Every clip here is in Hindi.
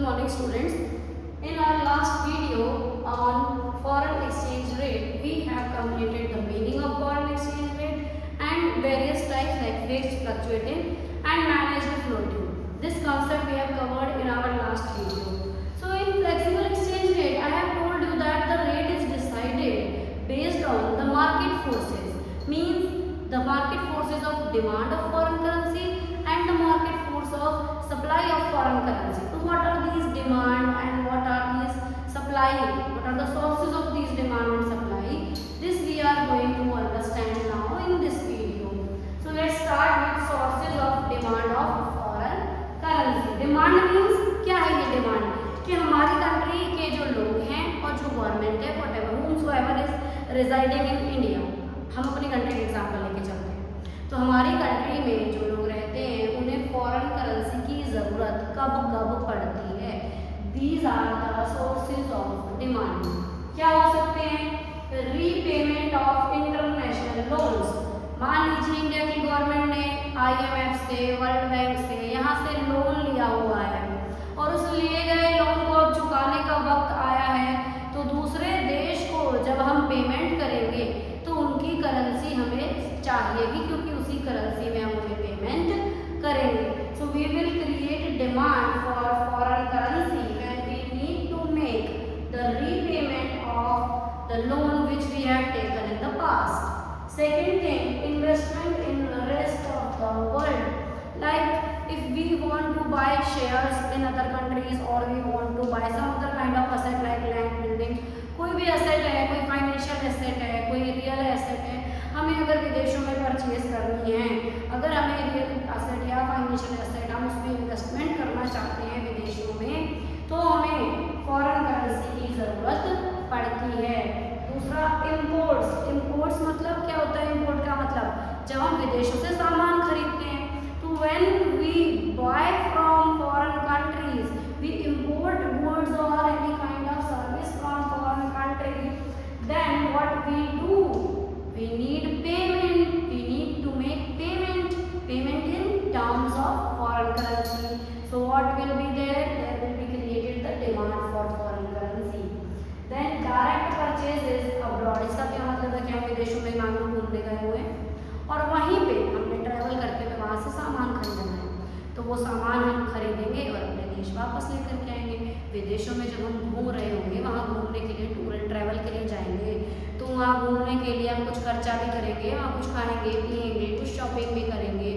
Good morning, students. In our last video on foreign exchange rate, we have completed the meaning of foreign exchange rate and various types like fixed, fluctuating and managed floating. This concept we have covered in our last video. So in flexible exchange rate, I have told you that the rate is decided based on the market forces, means the market forces of demand of foreign currency and the market force of supply of foreign currency. So what are these demand and what are these supply? What are the sources of these demand and supply? This we are going to understand now in this video. So let's start with sources of demand of foreign currency. Demand means क्या है ये demand? कि हमारी कंट्री के जो लोग हैं और जो गवर्नमेंट है whatever whomsoever is residing in India, हम अपनी कंट्री का एग्जाम्पल लेके चलते हैं। तो हमारी कंट्री में जो लोग रहते हैं उन्हें फॉरेन करेंसी की ज़रूरत कब कब पड़ती है। These are the sources of demand. क्या हो सकते हैं? Repayment of international loans. मान लीजिए इंडिया की गवर्नमेंट ने IMF से, वर्ल्ड बैंक से, यहाँ से लोन लिया हुआ है और उस लिए गए लोन को अब चुकाने का वक्त आया है, तो दूसरे देश को जब हम पेमेंट करेंगे तो उनकी करेंसी हमें चाहिएगी, क्योंकि उसी करेंसी में हम उन्हें पेमेंट करेंगे। So we will create demand for foreign currency when we need to make the repayment of the loan which we have taken in the past. Second thing, investment in the rest of the world. Like if we want to buy shares in other countries or we want to buy some other kind of asset like land, building, कोई भी asset है, कोई financial asset है, कोई real asset है, हमें अगर विदेशों में परचेज करनी है, अगर हमें रियल asset या financial asset हम उसमें इन्वेस्टमेंट करना चाहते हैं विदेशों में, तो हमें फॉरेन करेंसी की ज़रूरत पड़ती है। दूसरा, इम्पोर्ट्स मतलब क्या होता है? इम्पोर्ट का मतलब जब हम विदेशों से सामान खरीदते हैं, when we buy from foreign countries, we import goods or any kind of service from foreign country, then what we do, we need payment, we need to make payment in terms of foreign currency. So what will be there will be created the demand for foreign currency. Then direct purchases abroad, इसका क्या मतलब है कि हम विदेशों में मान लो घूमने गए हुए हैं और वहीं पे हमने ट्रैवल करते हुए वहाँ से सामान खरीदना है, तो वो सामान हम खरीदेंगे और अपने देश वापस लेकर के आएंगे। विदेशों में जब हम घूम रहे होंगे, वहाँ घूमने के लिए टूर एंड ट्रैवल के लिए जाएंगे, तो वहाँ घूमने के लिए हम कुछ खर्चा भी करेंगे, वहाँ कुछ खाएंगे पिएंगे, कुछ शॉपिंग भी करेंगे,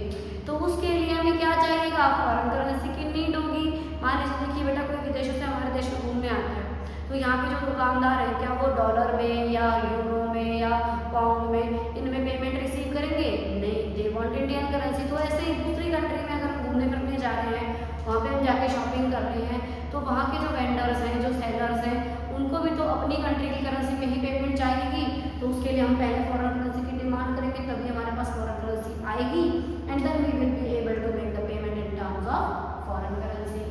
तो उसके लिए हमें क्या चाहिएगा? फॉरेन करेंसी की नीड होगी। मान लीजिए देखिए बेटा, कोई विदेशों से हमारे देश में घूमने आता है, तो यहाँ के जो दुकानदार हैं क्या वो डॉलर में या यूरो में या पाउंड में इनमें पेमेंट रिसीव करेंगे? नहीं, दे वांट इंडियन करेंसी। तो ऐसे ही दूसरी कंट्री में अगर हम घूमने फिरने जा रहे हैं, वहाँ पे हम जाके शॉपिंग कर रहे हैं, तो वहाँ के जो वेंडर्स हैं, जो सेलर्स हैं, उनको भी तो अपनी कंट्री की करेंसी में ही पेमेंट चाहिएगी, तो उसके लिए हम पहले फॉरेन करेंसी की डिमांड करेंगे, तभी हमारे पास फॉरेन करेंसी आएगी and then we will be able to make the payment in terms of foreign currency.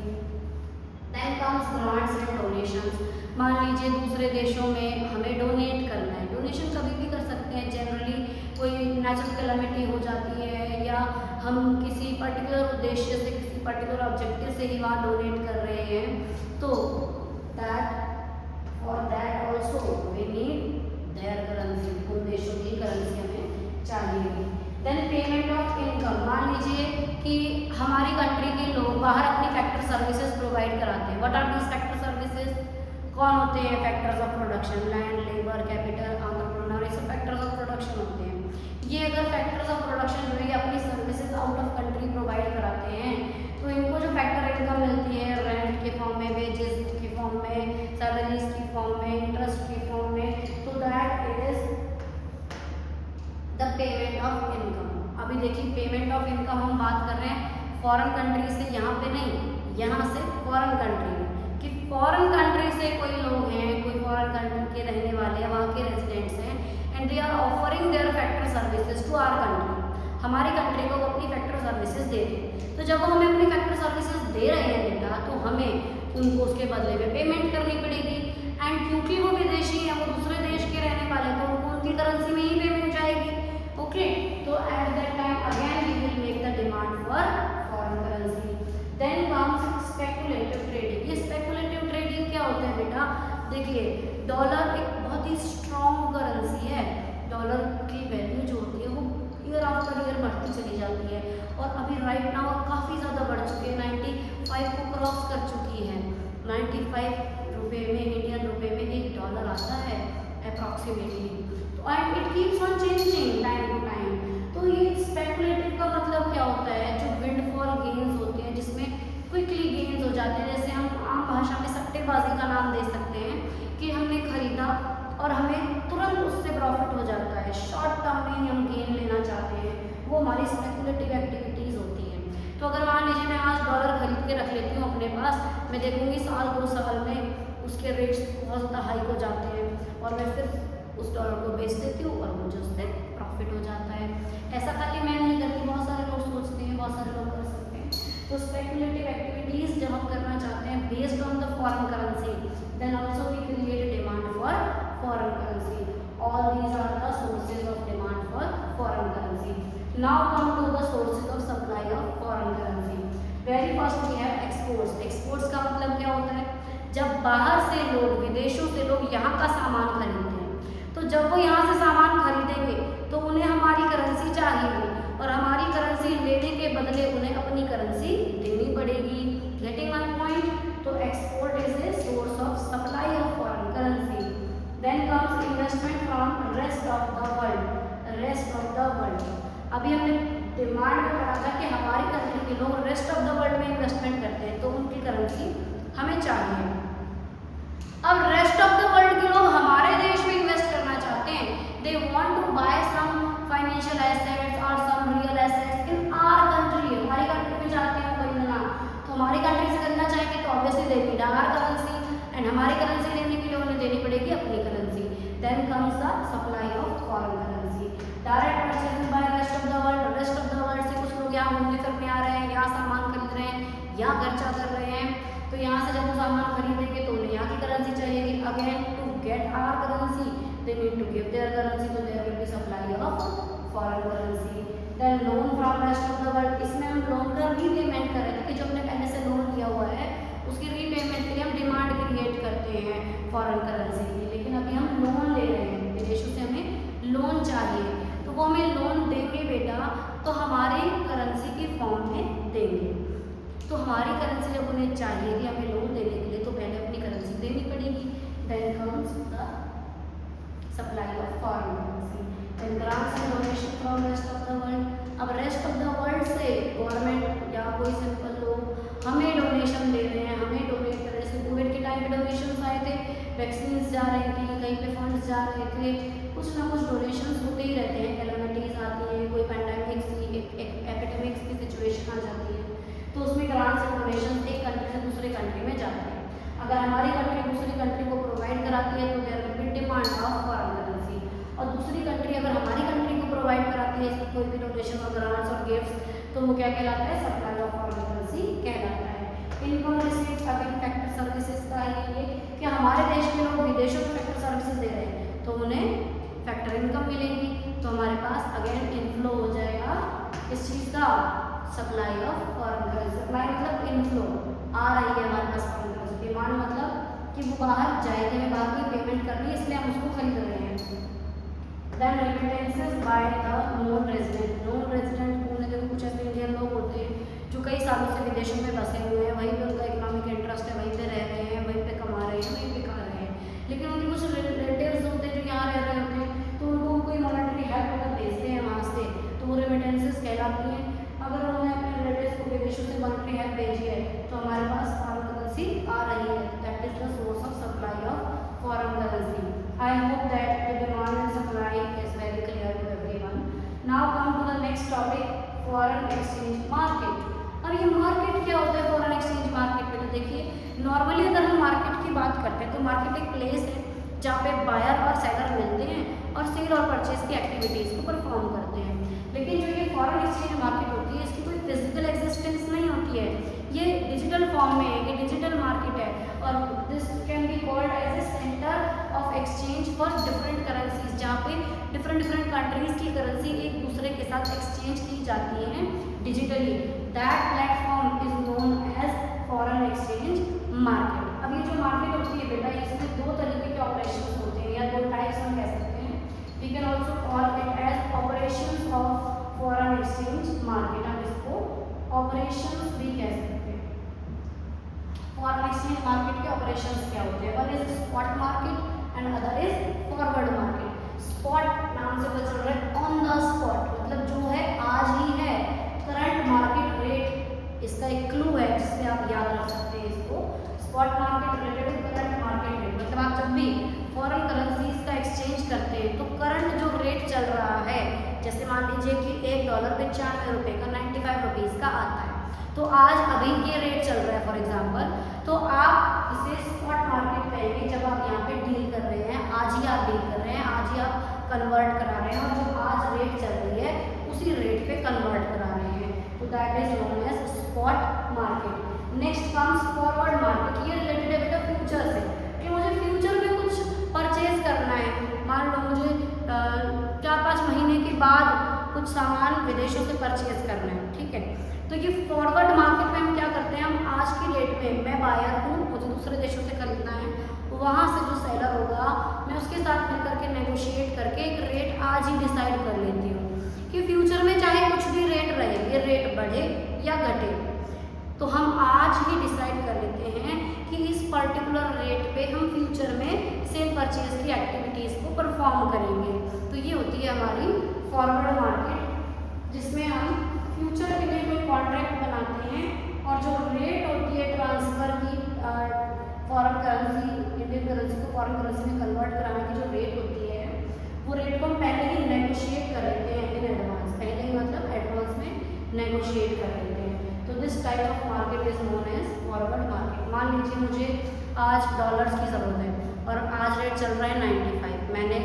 Then comes grants and donations. मान लीजिए दूसरे देशों में हमें डोनेट करना है, डोनेशन कभी भी कर सकते हैं। जनरली कोई नेचुरल कैलामिटी हो जाती है या हम किसी पर्टिकुलर उद्देश्य से, किसी पर्टिकुलर ऑब्जेक्टिव से ही वहाँ डोनेट कर रहे हैं, तो that for that also we need their currency, उन देशों की करेंसी हमें चाहिए। Then payment of income. मान लीजिए कि हमारी कंट्री के लोग बाहर अपनी फैक्ट्री सर्विसेज प्रोवाइड कराते हैं। What are these factory services? कौन होते हैं? Factors of production, land, labour, capital, entrepreneur, ये सब फैक्टर्स ऑफ प्रोडक्शन होते हैं। ये अगर फैक्टर्स ऑफ प्रोडक्शन जो है अपनी services out of country provide कराते हैं, तो इनको जो फैक्टर इनकम मिलती है रेंट के फॉर्म में, वेजेस के फॉर्म में, सैलरीज की फॉर्म में, इंटरेस्ट की फॉर्म में, तो that is the payment of income. अभी देखिए पेमेंट ऑफ इनकम हम बात कर रहे हैं फॉरेन कंट्री से, यहाँ पे नहीं, यहाँ से फॉरेन कंट्री में, कि फॉरेन कंट्री से कोई लोग हैं, कोई फॉरेन कंट्री के रहने वाले हैं, वहाँ के रेजिडेंट्स हैं and they are offering their factor services to our country. हमारी कंट्री को वो अपनी फैक्टर सर्विसेज दे रहे हैं, तो जब वो हमें अपनी फैक्टर सर्विसेज दे रहे हैं बेटा, तो हमें उनको उसके बदले में पेमेंट करनी पड़ेगी एंड क्योंकि वो विदेशी हैं, वो दूसरे देश के रहने वाले हैं, तो उनको उनकी करेंसी में ही पेमेंट जाएगी। ओके, तो at that time again we will make the demand for foreign currency. Then comes speculative trading. बेटा देखिए डॉलर एक बहुत ही स्ट्रॉन्ग करेंसी है। डॉलर की वैल्यू जो होती है वो ईयर आफ्टर ईयर बढ़ती चली जाती है और अभी राइट नाउ काफ़ी ज़्यादा बढ़ चुकी है, 95 को क्रॉस कर चुकी है। 95 रुपये में, इंडियन रुपये में $1 आता है अप्रॉक्सीमेटली। तो and it keeps on changing time to time. तो ये स्पेकुलेटिव का मतलब क्या होता है, जो विंडफॉल गेन्स होते हैं जिसमें क्विकली गेन्स हो जाते हैं, जैसे हम आम भाषा में सट्टेबाजी का नाम दे सकते हैं कि हमने खरीदा और हमें तुरंत उससे प्रॉफिट हो जाता है, शॉर्ट टर्म में ही हम गेन लेना चाहते हैं, वो हमारी स्पेकुलेटिव एक्टिविटीज़ होती हैं। तो अगर मान लीजिए मैं आज डॉलर खरीद के रख लेती हूँ अपने पास, मैं देखूँगी साल 2 साल में उसके रेट्स बहुत ज़्यादा हाई हो जाते हैं और मैं फिर उस डॉलर को बेच देती हूँ और मुझे उससे प्रॉफिट हो जाता है। ऐसा खाली मैं नहीं करती, बहुत सारे लोग सोचते हैं, बहुत सारे लोग कर सकते हैं। तो स्पेकुलेटिव एक्टिविटीज़ जब हम करना चाहते हैं based on the foreign currency, then also we create demand for foreign currency. All these are the sources of demand for foreign currency. Now come to the sources of supply of foreign currency. Very first we have exports. Exports का मतलब क्या होता है, जब बाहर से लोग, विदेशों से लोग यहाँ का सामान खरीदते हैं, तो जब वो यहाँ से सामान खरीदेंगे तो उन्हें हमारी करेंसी चाहिए और हमारी करेंसी लेने के बदले उन्हें अपनी करेंसी देनी पड़ेगी। Getting my point. तो export is a source of supply of foreign currency. Then comes investment from rest of the world. Rest of the world, अभी हमने डिमांड में पढ़ा था कि हमारी कंट्री के लोग रेस्ट ऑफ द वर्ल्ड में इन्वेस्टमेंट करते हैं, तो उनकी करेंसी हमें चाहिए। अब रेस्ट ऑफ द वर्ल्ड के लोग हमारे देश में इन्वेस्ट करना चाहते हैं, they want to buy some financial assets और some real assets in our country. हमारी कंट्री में चाहते हैं खरीदना, तो हमारी कंट्री से खरीदना चाहेंगे तो obviously they need our currency and हमारी करेंसी लेने के लिए उन्हें देनी पड़ेगी अपनी currency. Then comes the supply of foreign currency. Direct purchasing by rest of the world. Rest of the world से कुछ लोग यहाँ घूमने फिरने आ रहे हैं, यहाँ सामान खरीद रहे हैं, यहाँ खर्चा कर रहे हैं, तो यहाँ से जब वो सामान खरीदेंगे तो उन्हें यहाँ की करेंसी चाहिए। Again to get our currency they need to give their currency, तो there will be supply of foreign currency. Then loan from rest of the world. इसमें हम लोन का रीपेमेंट कर रहे थे कि जो हमने पहले से लोन लिया हुआ है उसकी रीपेमेंट के लिए हम डिमांड क्रिएट करते हैं फॉरेन करेंसी की, लेकिन अभी हम लोन ले रहे हैं, विदेशों से हमें लोन चाहिए, तो वो हमें लोन देंगे बेटा तो हमारी करेंसी की फॉर्म में देंगे। तो हमारी करेंसी जब उन्हें चाहिए कि हमें लोन देने के लिए, तो पहले अपनी करेंसी देनी पड़ेगी। Then comes the supply of foreign currency. Then grants and donation from rest of the world. अब रेस्ट ऑफ द वर्ल्ड से गवर्नमेंट या कोई सिंपल लोग हमें डोनेशन दे रहे हैं, हमें डोनेट कर रहे हैं। जैसे कोविड के टाइम पे डोनेशन आए थे, वैक्सीन जा रही थी, कहीं पे फंड्स जा रहे थे, कुछ ना कुछ डोनेशन होते ही रहते हैं। कैलेमिटीज आती है, कोई पैंडेमिक्स की, एपिडेमिक्स की सिचुएशन आ जाती है, तो उसमें ग्रांट्स एंड डोनेशन एक कंट्री से दूसरे कंट्री में जाते हैं। अगर हमारी कंट्री दूसरी कंट्री को प्रोवाइड कराती है तो there will be demand of foreign currency, और दूसरी कंट्री अगर हमारी कंट्री को प्रोवाइड कराती है कोई भी डोनेशन और ग्रांट्स और गिफ्ट्स, तो वो क्या कहलाता है, सप्लाई ऑफ फॉरेन करेंसी कहलाता है। Income received again factor services का ये कि हमारे देश के लोग विदेशों में फैक्टर सर्विसेज दे रहे हैं तो उन्हें फैक्टर इनकम मिलेगी, तो हमारे पास अगेन इनफ्लो हो जाएगा इस चीज़ का, supply of foreign currency. Supply मतलब इनफ्लो, आ रही है हमारे पास फॉरेन करेंसी। डिमांड मतलब कि वो बाहर जाएगी, हमें बाहर की पेमेंट करनी है इसलिए हम उसको खरीद रहे हैं। Then remittances by the non resident. Non resident बोलने के कुछ ऐसे इंडियन लोग होते हैं जो कई सालों से विदेशों में बसे हुए हैं, वहीं पे उनका इकोनॉमिक इंटरेस्ट है, वहीं पे रह रहे हैं, वहीं पे कमा रहे हैं, वहीं पे खा रहे हैं, लेकिन उनके कुछ रिलेटिव्स होते हैं जो यहाँ रह रहे होते हैं, तो उनको कोई मॉनेटरी हेल्प अगर भेजते हैं वहाँ से तो वो रेमिटेंसेस कहलाती हैं। अगर उन्होंने अपने रिलेटिव्स को विदेशों से मॉनेटरी हेल्प भेजी है तो हमारे पास फॉरेन करेंसी आ रही है, that is the source of supply of foreign currency. I hope that the demand and supply is very clear to everyone. Now come to the next topic, foreign exchange market. और ये मार्केट क्या होता है, फॉरेन एक्सचेंज मार्केट में? तो देखिए नॉर्मली अगर हम मार्केट की बात करते हैं तो मार्केट एक प्लेस है जहाँ पे बायर और सेलर मिलते हैं और सेल और परचेज की एक्टिविटीज़ को परफॉर्म करते हैं। लेकिन जो ये फॉरेन एक्सचेंज मार्केट होती है इसकी कोई फिजिकल एग्जिस्टेंस नहीं होती है, ये डिजिटल फॉर्म में है, ये डिजिटल मार्केट है, और this can be called as a centre of exchange for different currencies, जहाँ पे डिफरेंट कंट्रीज की करेंसी एक दूसरे के साथ एक्सचेंज की जाती है digitally. That platform is known as foreign exchange market. अब ये जो मार्केट होती है बेटा, we can also call it as operations of foreign exchange market. हम इसको ऑपरेशंस भी कह सकते हैं। फॉरेन एक्सचेंज मार्केट के ऑपरेशंस क्या होते हैं? One is spot market and other is forward market. Spot नाम से पता चल रहा है ऑन द स्पॉट, मतलब जो है आज ही है, करंट मार्केट रेट इसका एक क्लू है जिससे आप याद रख सकते हैं इसको। Spot market related to current market rate, मतलब आप जब भी फॉरेन करेंसीज का एक्सचेंज करते हैं तो करंट जो रेट चल रहा है, जैसे मान लीजिए कि $1 95 का 95 रुपीज़ का आता है, तो आज अभी ये रेट चल रहा है फॉर एग्जांपल, तो आप इसे स्पॉट मार्केट कहेंगे जब आप यहाँ पे डील कर रहे हैं, आज ही आप डील कर रहे हैं, आज ही आप कन्वर्ट करा रहे हैं और जो आज रेट चल रही है उसी रेट पे कन्वर्ट करा रहे हैं, तो that is known as spot market. Next comes forward market. ये रिलेटेड है बेटा फ्यूचर से, कि मुझे फ्यूचर में कुछ परचेज करना है, मान लो मुझे 4-5 महीने के बाद कुछ सामान विदेशों से परचेज करना है, ठीक है, तो ये फॉरवर्ड मार्केट में हम क्या करते हैं, हम आज की डेट में, मैं बायर हूँ, मुझे दूसरे देशों से खरीदना है, वहाँ से जो सेलर होगा मैं उसके साथ मिलकर के नेगोशिएट करके एक रेट आज ही डिसाइड कर लेती हूँ कि फ्यूचर में चाहे कुछ भी रेट रहे, ये रेट बढ़े या घटे, तो हम आज ही डिसाइड कर लेते हैं कि इस पर्टिकुलर रेट पे हम फ्यूचर में सेल परचेज की एक्टिविटीज़ को परफॉर्म करेंगे। तो ये होती है हमारी फॉरवर्ड मार्केट, जिसमें हम फ्यूचर के लिए कोई कॉन्ट्रैक्ट बनाते हैं और जो रेट होती है ट्रांसफ़र की, फॉरेन करेंसी इंडियन करेंसी को फॉरेन करेंसी में कन्वर्ट कराने की जो रेट होती है, वो रेट को हम पहले ही नेगोशिएट कर लेते हैं इन एडवांस, पहले ही मतलब एडवांस में नेगोशिएट कर लेते हैं। तो this type of market is known as forward market. मान लीजिए मुझे आज डॉलर्स की ज़रूरत है और आज रेट चल रहा है 95, मैंने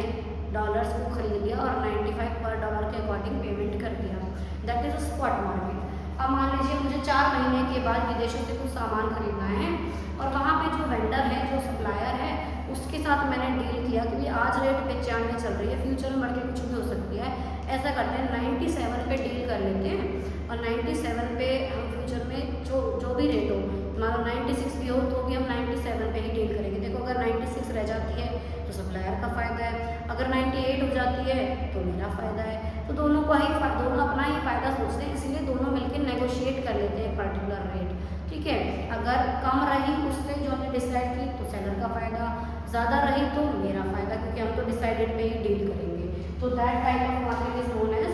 डॉलर्स को खरीद लिया और 95 पर डॉलर के अकॉर्डिंग पेमेंट कर दिया, that is a spot market. अब मान लीजिए मुझे 4 महीने के बाद विदेशों से कुछ सामान खरीदना है और वहाँ पे जो वेंडर है, जो सप्लायर है, उसके साथ मैंने डील किया कि आज रेट 95 चल रही है, फ्यूचर में बढ़ के कुछ भी हो सकती है, ऐसा करते हैं 97 पे डील कर लेते हैं और 97 पे हम फ्यूचर में जो भी रेट हो, मान लो 96 भी हो तो भी हम 97 पे ही डील करेंगे। देखो अगर 96 रह जाती है तो सप्लायर का फ़ायदा है, अगर 98 हो जाती है तो मेरा फ़ायदा है, तो दोनों अपना ही फ़ायदा सोचते हैं, इसीलिए दोनों मिलकर नेगोशिएट कर लेते हैं पर्टिकुलर रेट, ठीक है। अगर कम रही उससे जो हमने डिसाइड की तो सेलर का फ़ायदा, ज़्यादा रही तो मेरा फ़ायदा, क्योंकि हम तो डिसाइडेड पे ही डील करेंगे। तो that type of market is known as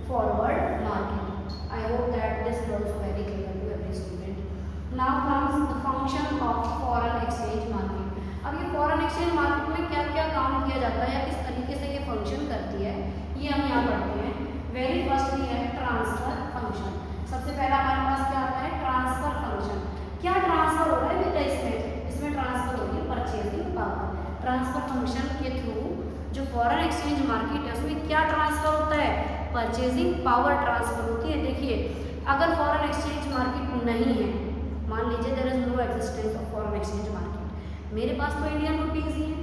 forward market. I hope that this is also very clear to every student. Now comes the function of foreign exchange market. अब ये फॉरेन एक्सचेंज मार्केट में क्या क्या काम किया जाता है या किस तरीके से ये फंक्शन करती है, ये हम यहाँ पढ़ते हैं। वेरी फर्स्ट भी है ट्रांसफर फंक्शन। सबसे पहला हमारे पास क्या आता है, ट्रांसफर फंक्शन। क्या ट्रांसफर हो रहा है बेटा, इसमें ट्रांसफर हो रही है परचेजिंग पावर। ट्रांसफर फंक्शन के थ्रू जो फॉरेन एक्सचेंज मार्केट है उसमें क्या ट्रांसफर होता है, परचेजिंग पावर ट्रांसफर होती है। देखिए अगर फॉरेन एक्सचेंज मार्केट नहीं है, मान लीजिए there is no existence of foreign exchange market, मेरे पास तो इंडियन रुपीज़ ही है,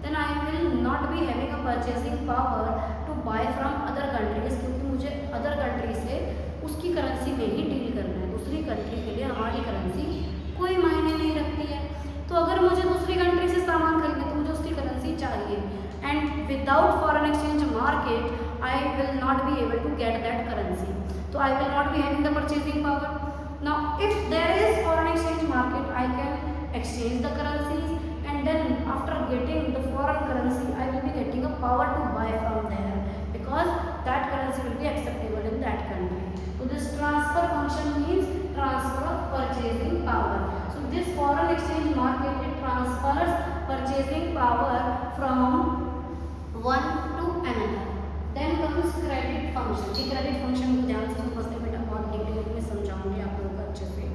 then I will not be having a purchasing power to buy from other countries, क्योंकि मुझे अदर कंट्री से उसकी करेंसी में ही डील करना है। दूसरी कंट्री के लिए हमारी करेंसी कोई मायने नहीं रखती है, तो अगर मुझे दूसरी कंट्री से सामान खरीदना तो मुझे उसकी करेंसी चाहिए, and without foreign exchange market I will not be able to get that currency, तो I will not be having the purchasing power. Now if there is foreign exchange market I can exchange the currencies, and then after getting the foreign currency I will be getting a power to buy from there, because that currency will be acceptable in that country. So this transfer function means transfer of purchasing power. So this foreign exchange market, it transfers purchasing power from one to another. Then comes credit function. ये credit function को ध्यान से समझते हैं बेटा, बहुत डिटेल में समझाऊंगी आप लोगों को अच्छे से।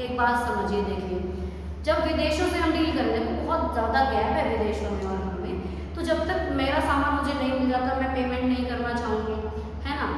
एक बात समझिए, देखिए जब विदेशों से हम डील करते हैं, बहुत ज़्यादा गैप है विदेशों में और हमें, तो जब तक मेरा सामान मुझे नहीं मिल जाता मैं पेमेंट नहीं करना चाहूँगी, है ना।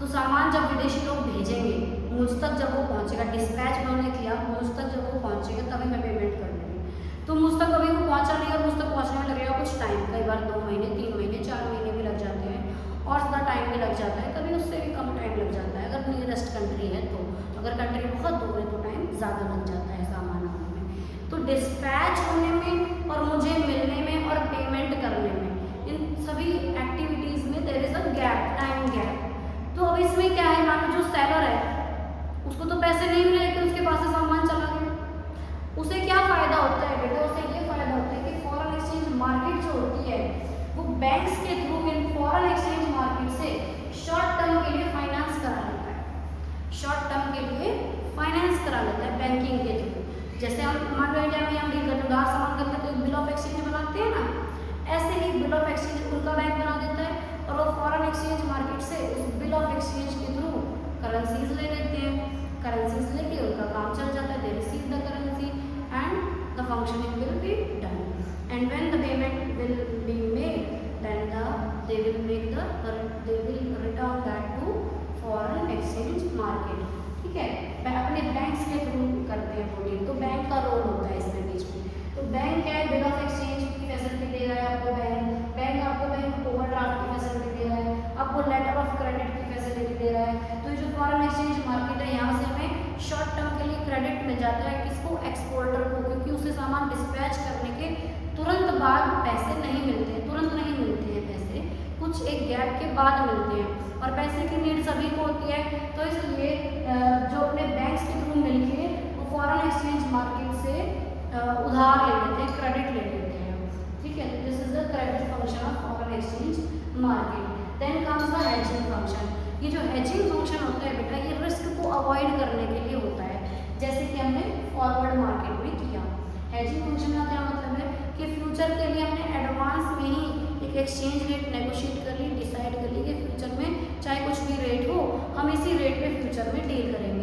तो सामान जब विदेशी लोग भेजेंगे मुझ तक, जब वो पहुँचेगा, डिस्पैच उन्होंने किया, मुझ तक जब वो पहुँचेगा तभी मैं पेमेंट कर दूँगी। तो मुझ तक कभी वो पहुँचा नहीं और मुझ तक पहुँचने में लगेगा कुछ टाइम, कई बार 2 महीने 3 महीने 4 महीने भी लग जाते हैं और ज़्यादा टाइम भी लग जाता है, कभी उससे भी कम टाइम लग जाता है अगर नियरेस्ट कंट्री है तो। अगर कंट्री बहुत दूर है तो टाइम ज़्यादा लग जाता है सामान आने में। तो डिस्पैच होने में और मुझे मिलने में और पेमेंट करने में, इन सभी एक्टिविटीज़ गैप, टाइम गैप। तो अब इसमें क्या है, मान लो जो सेलर है उसको तो पैसे नहीं मिले लेकिन उसके पास से सामान चला गया, उसे क्या फायदा होता है बेटा, उसे ये फायदा होता है कि फॉरेन एक्सचेंज मार्केट जो होती है वो बैंक्स के through in foreign exchange market से शॉर्ट टर्म के लिए फाइनेंस करा लेता है, शॉर्ट टर्म के लिए फाइनेंस करा लेता है बैंकिंग के थ्रू। जैसे हम मान लो इंडिया में हम डील करते उधार सामान करते हैं तो बिल ऑफ एक्सचेंज बनाते हैं ना, ऐसे ही बिल ऑफ एक्सचेंज उनका बैंक बना देता है और वो फॉरेन एक्सचेंज मार्केट से उस बिल ऑफ एक्सचेंज के थ्रू करेंसीज ले लेते हैं, करेंसीज लेके उनका काम चल जाता है, they receive the currency and the functioning will be done and when the payment will be made then they will return that to foreign exchange market. ठीक है, अपने बैंक्स के थ्रू करते हैं वो डील, तो बैंक का रोल होता है इसमें बीच में। तो बैंक क्या है, बिल ऑफ एक्सचेंज की फैसिलिटी दे रहा है आपको बैंक आपको बैंक ओवरड्राफ्ट की फैसिलिटी दे रहा है, आपको लेटर ऑफ क्रेडिट की फैसिलिटी दे रहा है। तो जो फॉरेन एक्सचेंज मार्केट है यहाँ से हमें शॉर्ट टर्म के लिए क्रेडिट मिल जाता है, किसको, एक्सपोर्टर को, क्योंकि उसे सामान डिस्पैच करने के तुरंत बाद पैसे नहीं मिलते हैं, तुरंत नहीं मिलते हैं पैसे, कुछ एक गैप के बाद मिलते हैं और पैसे की नीड सभी को होती है। तो इसलिए जो अपने बैंक्स के थ्रू मिलके वो फॉरेन एक्सचेंज मार्केट से उधार ले लेते हैं, क्रेडिट ले लेते हैं। ठीक है, this is the credit function of foreign exchange market. Then comes the hedging function. ये जो हेजिंग फंक्शन होता है बेटा, ये रिस्क को अवॉइड करने के लिए होता है, जैसे कि हमने फॉरवर्ड मार्केट में किया। हेजिंग फंक्शन का क्या मतलब है कि फ्यूचर के लिए हमने एडवांस में ही एक एक्सचेंज रेट नेगोशिएट कर ली, डिसाइड कर ली कि फ्यूचर में चाहे कुछ भी रेट हो हम इसी रेट पे फ्यूचर में डील करेंगे।